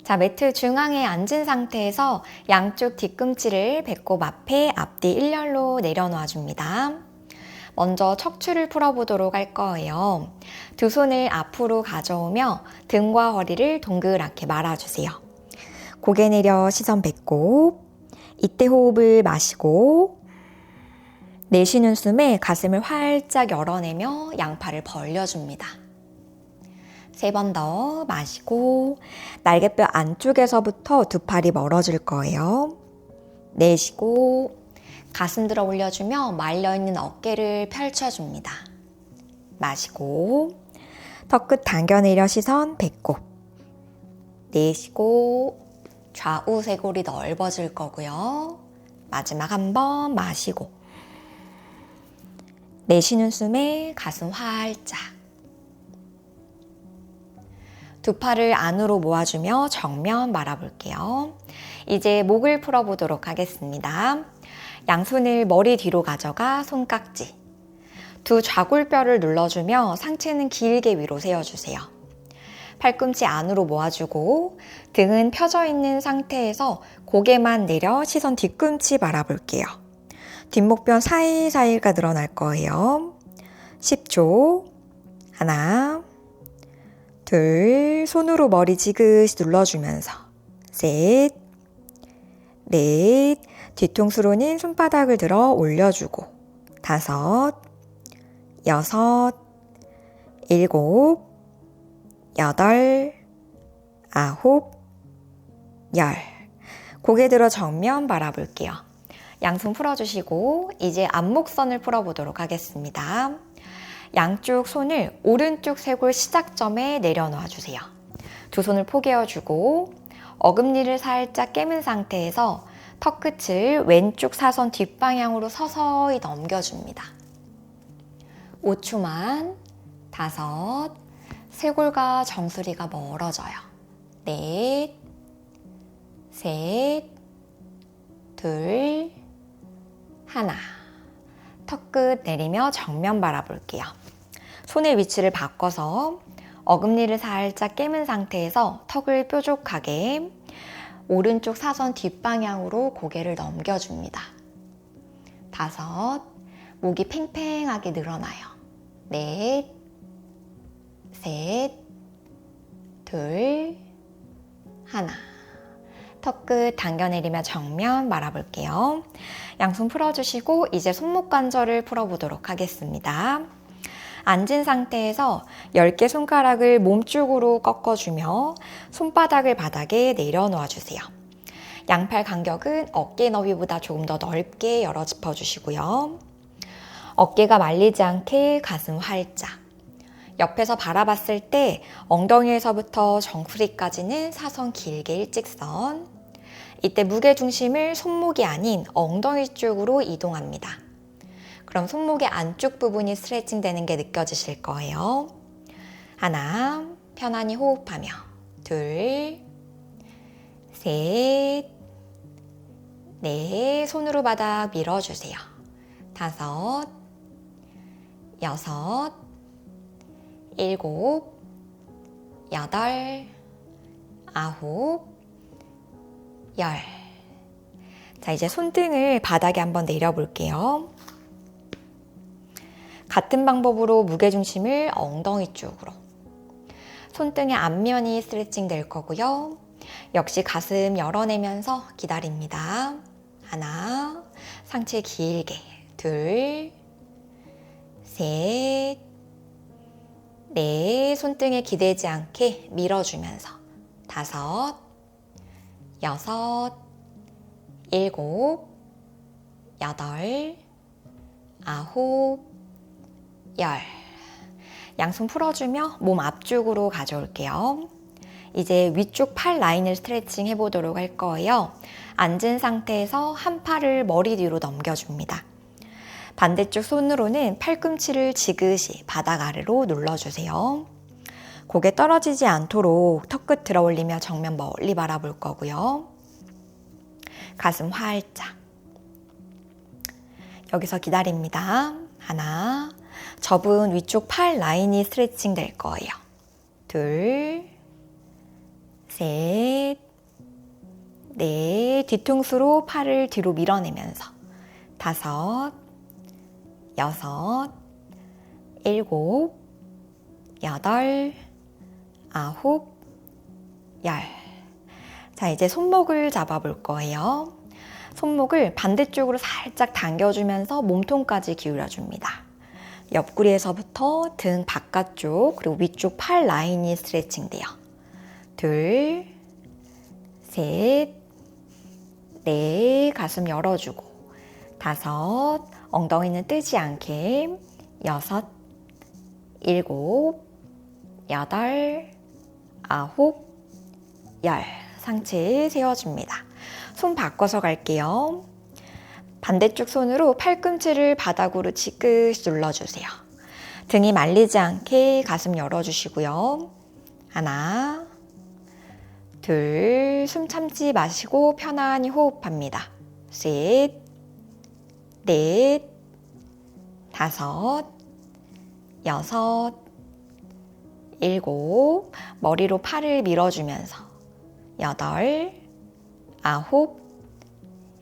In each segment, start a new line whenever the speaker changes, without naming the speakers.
자, 매트 중앙에 앉은 상태에서 양쪽 뒤꿈치를 배꼽 앞에 앞뒤 일렬로 내려놓아 줍니다. 먼저 척추를 풀어보도록 할 거예요. 두 손을 앞으로 가져오며 등과 허리를 동그랗게 말아주세요. 고개 내려 시선 배꼽. 이때 호흡을 마시고 내쉬는 숨에 가슴을 활짝 열어내며 양팔을 벌려줍니다. 3번 더 마시고 날개뼈 안쪽에서부터 두 팔이 멀어질 거예요. 내쉬고 가슴 들어 올려주며 말려있는 어깨를 펼쳐줍니다. 마시고 턱끝 당겨내려 시선 배꼽. 내쉬고 좌우 쇄골이 넓어질 거고요. 마지막 한 번 마시고 내쉬는 숨에 가슴 활짝. 두 팔을 안으로 모아주며 정면 바라볼게요. 이제 목을 풀어보도록 하겠습니다. 양손을 머리 뒤로 가져가 손깍지. 두 좌골뼈를 눌러주며 상체는 길게 위로 세워주세요. 팔꿈치 안으로 모아주고 등은 펴져 있는 상태에서 고개만 내려 시선 뒤꿈치 바라볼게요. 뒷목변 사이사이가 늘어날 거예요. 10초. 하나, 둘, 손으로 머리 지그시 눌러주면서 셋, 넷, 뒤통수로는 손바닥을 들어 올려주고 5, 6, 7, 8, 9, 10. 고개 들어 정면 바라볼게요. 양손 풀어주시고 이제 안목선을 풀어보도록 하겠습니다. 양쪽 손을 오른쪽 쇄골 시작점에 내려놓아 주세요. 두 손을 포개어주고 어금니를 살짝 깨문 상태에서 턱끝을 왼쪽 사선 뒷방향으로 서서히 넘겨줍니다. 5초만. 5, 쇄골과 정수리가 멀어져요. 4, 셋, 둘, 하나. 턱끝 내리며 정면 바라볼게요. 손의 위치를 바꿔서 어금니를 살짝 깨문 상태에서 턱을 뾰족하게 오른쪽 사선 뒷방향으로 고개를 넘겨줍니다. 5, 목이 팽팽하게 늘어나요. 4, 셋, 둘, 하나. 턱끝 당겨내리며 정면 바라볼게요. 양손 풀어주시고 이제 손목 관절을 풀어보도록 하겠습니다. 앉은 상태에서 10개 손가락을 몸쪽으로 꺾어주며 손바닥을 바닥에 내려놓아 주세요. 양팔 간격은 어깨 너비보다 조금 더 넓게 열어 짚어주시고요. 어깨가 말리지 않게 가슴 활짝. 옆에서 바라봤을 때 엉덩이에서부터 정수리까지는 사선 길게 일직선. 이때 무게중심을 손목이 아닌 엉덩이 쪽으로 이동합니다. 그럼 손목의 안쪽 부분이 스트레칭 되는 게 느껴지실 거예요. 하나, 편안히 호흡하며 둘, 셋, 넷, 손으로 바닥 밀어주세요. 5, 6, 7, 8, 9, 10. 자, 이제 손등을 바닥에 한번 내려볼게요. 같은 방법으로 무게중심을 엉덩이 쪽으로. 손등의 앞면이 스트레칭 될 거고요. 역시 가슴 열어내면서 기다립니다. 하나, 상체 길게. 둘, 셋, 넷, 손등에 기대지 않게 밀어주면서 5, 6, 7, 8, 9, 10. 양손 풀어주며 몸 앞쪽으로 가져올게요. 이제 위쪽 팔 라인을 스트레칭 해보도록 할 거예요. 앉은 상태에서 한 팔을 머리 뒤로 넘겨줍니다. 반대쪽 손으로는 팔꿈치를 지그시 바닥 아래로 눌러주세요. 고개 떨어지지 않도록 턱끝 들어 올리며 정면 멀리 바라볼 거고요. 가슴 활짝. 여기서 기다립니다. 하나, 접은 위쪽 팔 라인이 스트레칭 될 거예요. 둘, 셋, 넷, 뒤통수로 팔을 뒤로 밀어내면서 다섯, 여섯, 일곱, 여덟, 아홉, 열. 자, 이제 손목을 잡아볼 거예요. 손목을 반대쪽으로 살짝 당겨주면서 몸통까지 기울여줍니다. 옆구리에서부터 등 바깥쪽 그리고 위쪽 팔 라인이 스트레칭 돼요. 둘, 셋, 넷, 가슴 열어주고 다섯, 엉덩이는 뜨지 않게 여섯, 일곱, 여덟, 아홉, 열. 상체 세워줍니다. 손 바꿔서 갈게요. 반대쪽 손으로 팔꿈치를 바닥으로 지그시 눌러주세요. 등이 말리지 않게 가슴 열어주시고요. 하나, 둘, 숨 참지 마시고 편안히 호흡합니다. 셋, 넷, 다섯, 여섯, 일곱, 머리로 팔을 밀어주면서 여덟, 아홉,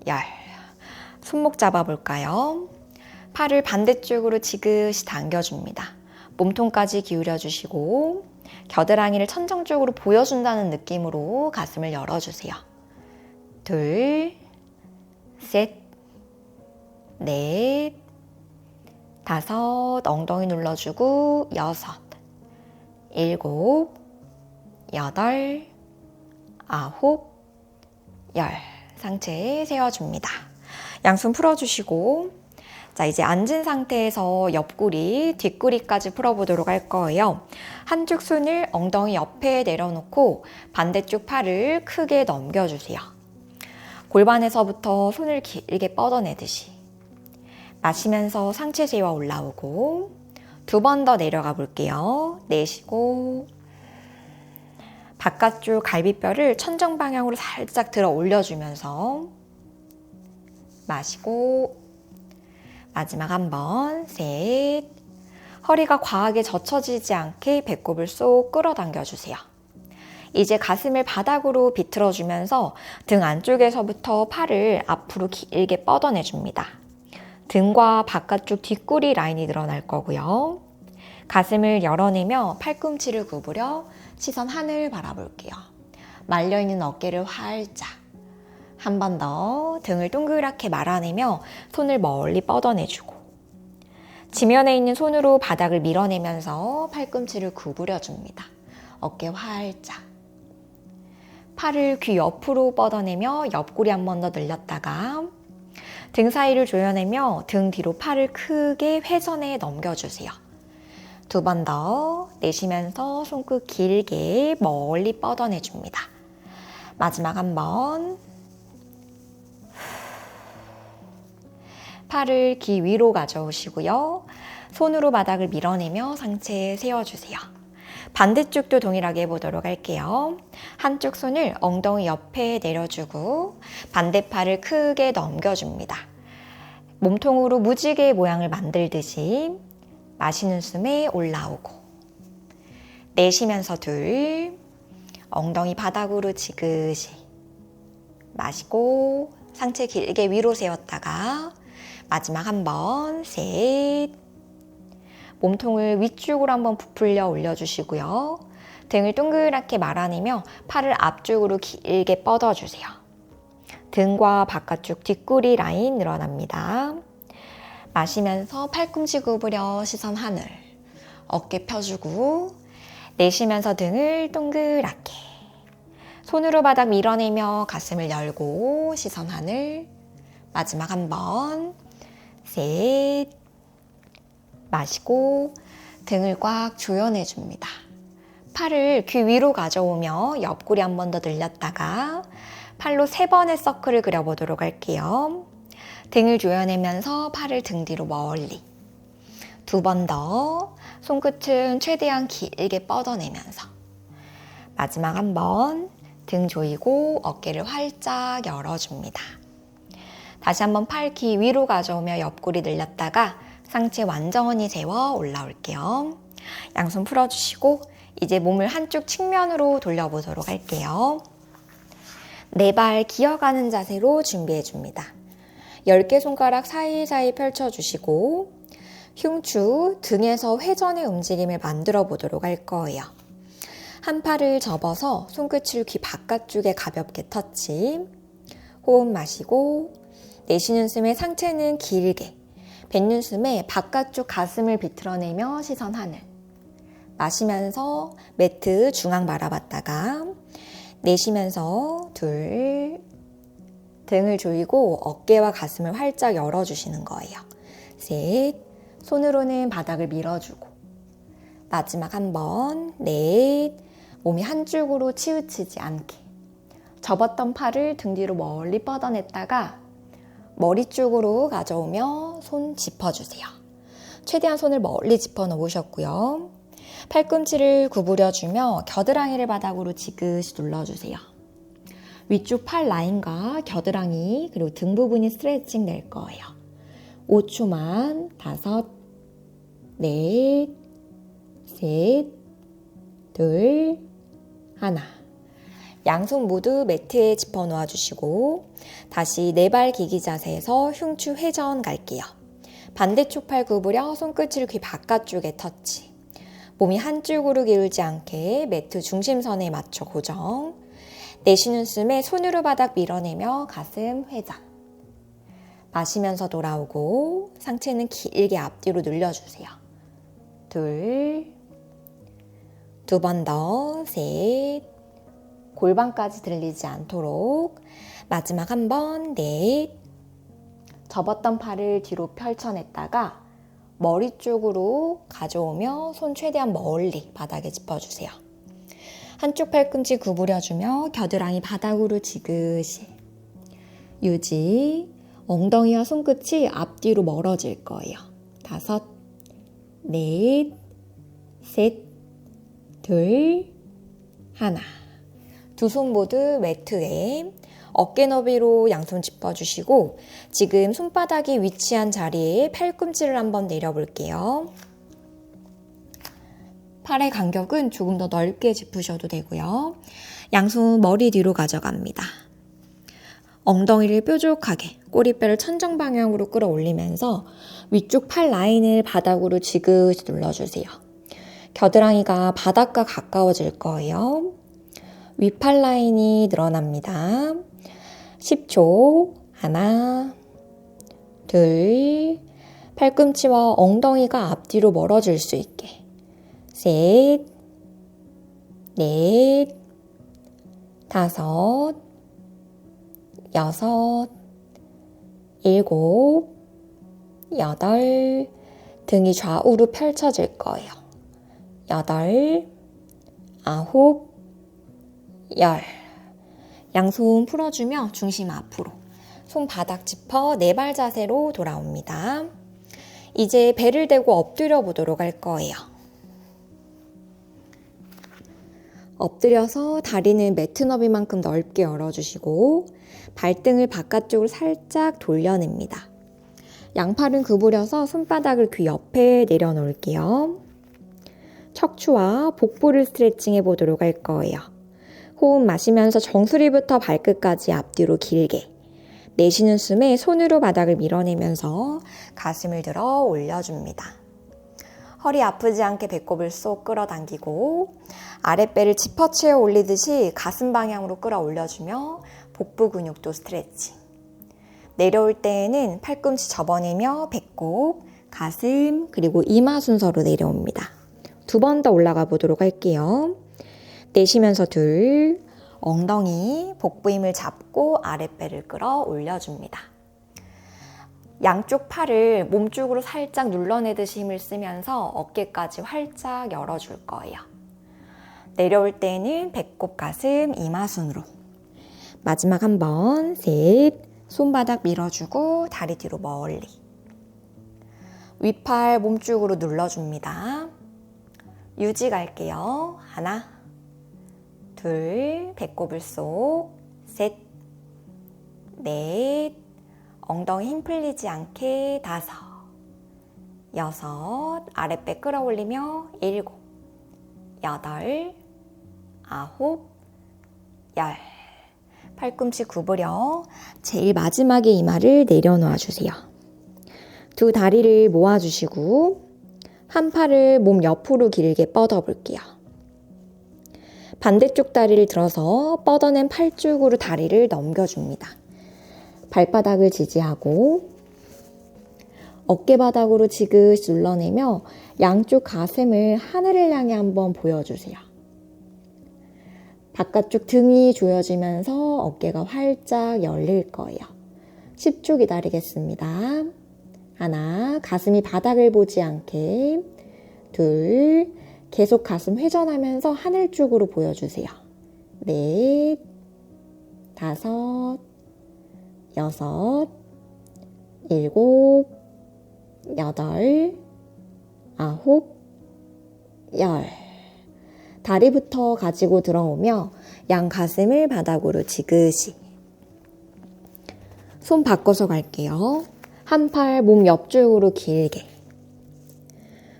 열. 손목 잡아볼까요? 팔을 반대쪽으로 지그시 당겨줍니다. 몸통까지 기울여주시고 겨드랑이를 천정 쪽으로 보여준다는 느낌으로 가슴을 열어주세요. 둘, 셋, 넷, 다섯, 엉덩이 눌러주고 여섯, 일곱, 여덟, 아홉, 열. 상체 세워줍니다. 양손 풀어주시고 자, 이제 앉은 상태에서 옆구리, 뒷구리까지 풀어보도록 할 거예요. 한쪽 손을 엉덩이 옆에 내려놓고 반대쪽 팔을 크게 넘겨주세요. 골반에서부터 손을 길게 뻗어내듯이 마시면서 상체 세워 올라오고 두 번 더 내려가 볼게요. 내쉬고 바깥쪽 갈비뼈를 천정 방향으로 살짝 들어 올려주면서 마시고 마지막 한 번, 셋. 허리가 과하게 젖혀지지 않게 배꼽을 쏙 끌어당겨주세요. 이제 가슴을 바닥으로 비틀어주면서 등 안쪽에서부터 팔을 앞으로 길게 뻗어내줍니다. 등과 바깥쪽 뒷구리 라인이 늘어날 거고요. 가슴을 열어내며 팔꿈치를 구부려 시선 하늘 바라볼게요. 말려있는 어깨를 활짝. 한 번 더 등을 동그랗게 말아내며 손을 멀리 뻗어내주고 지면에 있는 손으로 바닥을 밀어내면서 팔꿈치를 구부려줍니다. 어깨 활짝. 팔을 귀 옆으로 뻗어내며 옆구리 한 번 더 늘렸다가 등 사이를 조여내며 등 뒤로 팔을 크게 회전해 넘겨주세요. 두 번 더 내쉬면서 손끝 길게 멀리 뻗어내줍니다. 마지막 한 번. 팔을 귀 위로 가져오시고요. 손으로 바닥을 밀어내며 상체 세워주세요. 반대쪽도 동일하게 해보도록 할게요. 한쪽 손을 엉덩이 옆에 내려주고 반대팔을 크게 넘겨줍니다. 몸통으로 무지개 모양을 만들듯이 마시는 숨에 올라오고 내쉬면서 둘, 엉덩이 바닥으로 지그시 마시고 상체 길게 위로 세웠다가 마지막 한 번, 셋. 몸통을 위쪽으로 한번 부풀려 올려주시고요. 등을 동그랗게 말아내며 팔을 앞쪽으로 길게 뻗어주세요. 등과 바깥쪽 뒷구리 라인 늘어납니다. 마시면서 팔꿈치 구부려 시선 하늘. 어깨 펴주고 내쉬면서 등을 동그랗게. 손으로 바닥 밀어내며 가슴을 열고 시선 하늘. 마지막 한 번. 셋. 마시고 등을 꽉 조여내줍니다. 팔을 귀 위로 가져오며 옆구리 한 번 더 늘렸다가 팔로 3번의 서클을 그려보도록 할게요. 등을 조여내면서 팔을 등 뒤로 멀리. 두 번 더 손끝은 최대한 길게 뻗어내면서 마지막 한 번 등 조이고 어깨를 활짝 열어줍니다. 다시 한번 팔 귀 위로 가져오며 옆구리 늘렸다가 상체 완전히 세워 올라올게요. 양손 풀어주시고 이제 몸을 한쪽 측면으로 돌려보도록 할게요. 네 발 기어가는 자세로 준비해줍니다. 10개 손가락 사이사이 펼쳐주시고 흉추, 등에서 회전의 움직임을 만들어 보도록 할 거예요. 한 팔을 접어서 손끝을 귀 바깥쪽에 가볍게 터치. 호흡 마시고 내쉬는 숨에 상체는 길게, 뱉는 숨에 바깥쪽 가슴을 비틀어내며 시선 하늘. 마시면서 매트 중앙 바라봤다가 내쉬면서 둘, 등을 조이고 어깨와 가슴을 활짝 열어주시는 거예요. 셋, 손으로는 바닥을 밀어주고 마지막 한 번, 넷, 몸이 한쪽으로 치우치지 않게 접었던 팔을 등 뒤로 멀리 뻗어냈다가 머리 쪽으로 가져오며 손 짚어주세요. 최대한 손을 멀리 짚어 놓으셨고요. 팔꿈치를 구부려주며 겨드랑이를 바닥으로 지그시 눌러주세요. 위쪽 팔 라인과 겨드랑이 그리고 등 부분이 스트레칭 될 거예요. 5초만 5, 넷, 셋, 둘, 하나. 양손 모두 매트에 짚어 놓아 주시고 다시 네 발 기기 자세에서 흉추 회전 갈게요. 반대쪽 팔 구부려 손끝을 귀 바깥쪽에 터치. 몸이 한쪽으로 기울지 않게 매트 중심선에 맞춰 고정. 내쉬는 숨에 손으로 바닥 밀어내며 가슴 회전. 마시면서 돌아오고 상체는 길게 앞뒤로 늘려주세요. 둘, 두 번 더, 셋, 골반까지 들리지 않도록 마지막 한 번, 넷, 접었던 팔을 뒤로 펼쳐냈다가 머리 쪽으로 가져오며 손 최대한 멀리 바닥에 짚어주세요. 한쪽 팔꿈치 구부려주며 겨드랑이 바닥으로 지그시 유지. 엉덩이와 손끝이 앞뒤로 멀어질 거예요. 5, 넷, 셋, 둘, 하나. 두 손 모두 매트에 어깨 너비로 양손 짚어주시고 지금 손바닥이 위치한 자리에 팔꿈치를 한번 내려볼게요. 팔의 간격은 조금 더 넓게 짚으셔도 되고요. 양손 머리 뒤로 가져갑니다. 엉덩이를 뾰족하게 꼬리뼈를 천정 방향으로 끌어올리면서 위쪽 팔 라인을 바닥으로 지그시 눌러주세요. 겨드랑이가 바닥과 가까워질 거예요. 윗팔 라인이 늘어납니다. 10초. 하나, 둘, 팔꿈치와 엉덩이가 앞뒤로 멀어질 수 있게. 셋, 넷, 5, 6, 7, 8, 등이 좌우로 펼쳐질 거예요. 8, 9, 10. 양손 풀어주며 중심 앞으로. 손바닥 짚어 네 발 자세로 돌아옵니다. 이제 배를 대고 엎드려 보도록 할 거예요. 엎드려서 다리는 매트 너비만큼 넓게 열어주시고 발등을 바깥쪽으로 살짝 돌려냅니다. 양팔은 구부려서 손바닥을 귀 옆에 내려놓을게요. 척추와 복부를 스트레칭 해보도록 할 거예요. 호흡 마시면서 정수리부터 발끝까지 앞뒤로 길게. 내쉬는 숨에 손으로 바닥을 밀어내면서 가슴을 들어 올려줍니다. 허리 아프지 않게 배꼽을 쏙 끌어당기고 아랫배를 지퍼채어 올리듯이 가슴 방향으로 끌어올려주며 복부 근육도 스트레칭. 내려올 때에는 팔꿈치 접어내며 배꼽, 가슴, 그리고 이마 순서로 내려옵니다. 두 번 더 올라가 보도록 할게요. 내쉬면서 둘, 엉덩이, 복부 힘을 잡고 아랫배를 끌어 올려줍니다. 양쪽 팔을 몸쪽으로 살짝 눌러내듯이 힘을 쓰면서 어깨까지 활짝 열어줄 거예요. 내려올 때는 배꼽, 가슴, 이마 순으로. 마지막 한 번, 셋, 손바닥 밀어주고 다리 뒤로 멀리. 윗팔 몸쪽으로 눌러줍니다. 유지 갈게요. 하나, 둘, 배꼽을 쏙, 셋, 넷, 엉덩이 힘 풀리지 않게 5, 6, 아랫배 끌어올리며 7, 여덟, 아홉, 열. 팔꿈치 구부려 제일 마지막에 이마를 내려놓아 주세요. 두 다리를 모아주시고 한 팔을 몸 옆으로 길게 뻗어 볼게요. 반대쪽 다리를 들어서 뻗어낸 팔 쪽으로 다리를 넘겨줍니다. 발바닥을 지지하고 어깨 바닥으로 지그시 눌러내며 양쪽 가슴을 하늘을 향해 한번 보여주세요. 바깥쪽 등이 조여지면서 어깨가 활짝 열릴 거예요. 10초 기다리겠습니다. 하나, 가슴이 바닥을 보지 않게. 둘, 계속 가슴 회전하면서 하늘 쪽으로 보여주세요. 넷, 다섯, 여섯, 일곱, 여덟, 아홉, 열. 다리부터 가지고 들어오며 양 가슴을 바닥으로 지그시. 손 바꿔서 갈게요. 한 팔 몸 옆쪽으로 길게.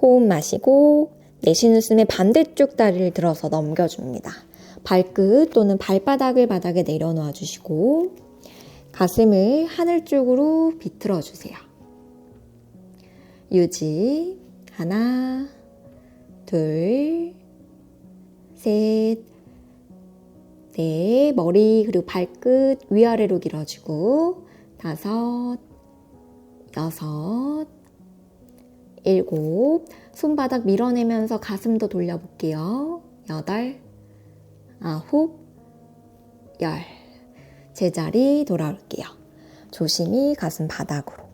호흡 마시고 내쉬는 숨에 반대쪽 다리를 들어서 넘겨줍니다. 발끝 또는 발바닥을 바닥에 내려놓아 주시고 가슴을 하늘 쪽으로 비틀어 주세요. 유지. 하나, 둘, 셋, 넷. 머리 그리고 발끝 위아래로 길어지고 다섯, 여섯, 일곱. 손바닥 밀어내면서 가슴도 돌려볼게요. 여덟, 아홉, 열. 제자리 돌아올게요. 조심히 가슴 바닥으로.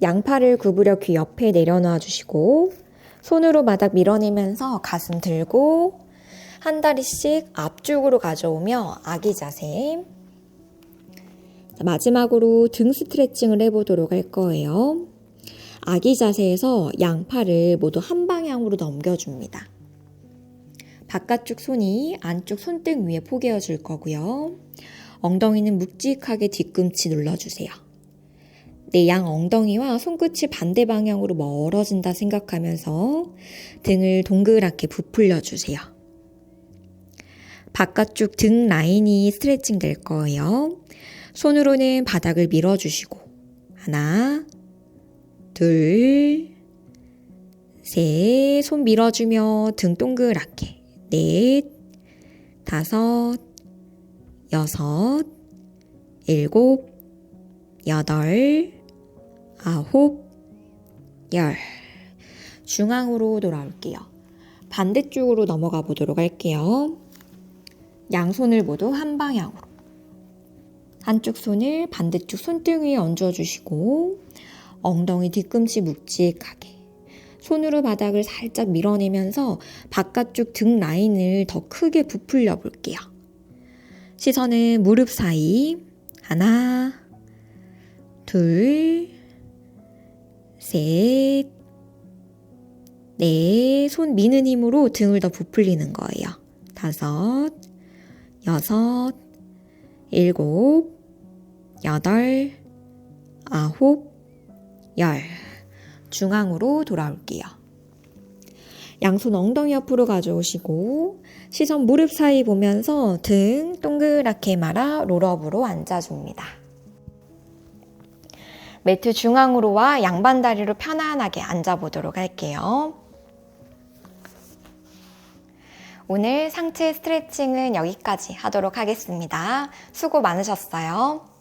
양팔을 구부려 귀 옆에 내려놔 주시고 손으로 바닥 밀어내면서 가슴 들고 한 다리씩 앞쪽으로 가져오며 아기 자세. 마지막으로 등 스트레칭을 해보도록 할 거예요. 아기 자세에서 양팔을 모두 한 방향으로 넘겨줍니다. 바깥쪽 손이 안쪽 손등 위에 포개어 줄 거고요. 엉덩이는 묵직하게 뒤꿈치 눌러주세요. 내 양 엉덩이와 손끝이 반대 방향으로 멀어진다 생각하면서 등을 동그랗게 부풀려 주세요. 바깥쪽 등 라인이 스트레칭 될 거예요. 손으로는 바닥을 밀어주시고 하나, 둘, 셋. 손 밀어주며 등 동그랗게. 넷, 다섯, 여섯, 일곱, 여덟, 아홉, 열. 중앙으로 돌아올게요. 반대쪽으로 넘어가 보도록 할게요. 양손을 모두 한 방향으로. 한쪽 손을 반대쪽 손등 위에 얹어주시고 엉덩이 뒤꿈치 묵직하게. 손으로 바닥을 살짝 밀어내면서 바깥쪽 등 라인을 더 크게 부풀려 볼게요. 시선은 무릎 사이. 하나, 둘, 셋, 넷. 손 미는 힘으로 등을 더 부풀리는 거예요. 다섯, 여섯, 일곱, 여덟, 아홉, 열. 중앙으로 돌아올게요. 양손 엉덩이 옆으로 가져오시고 시선 무릎 사이 보면서 등 동그랗게 말아 롤업으로 앉아줍니다. 매트 중앙으로와 양반 다리로 편안하게 앉아보도록 할게요. 오늘 상체 스트레칭은 여기까지 하도록 하겠습니다. 수고 많으셨어요.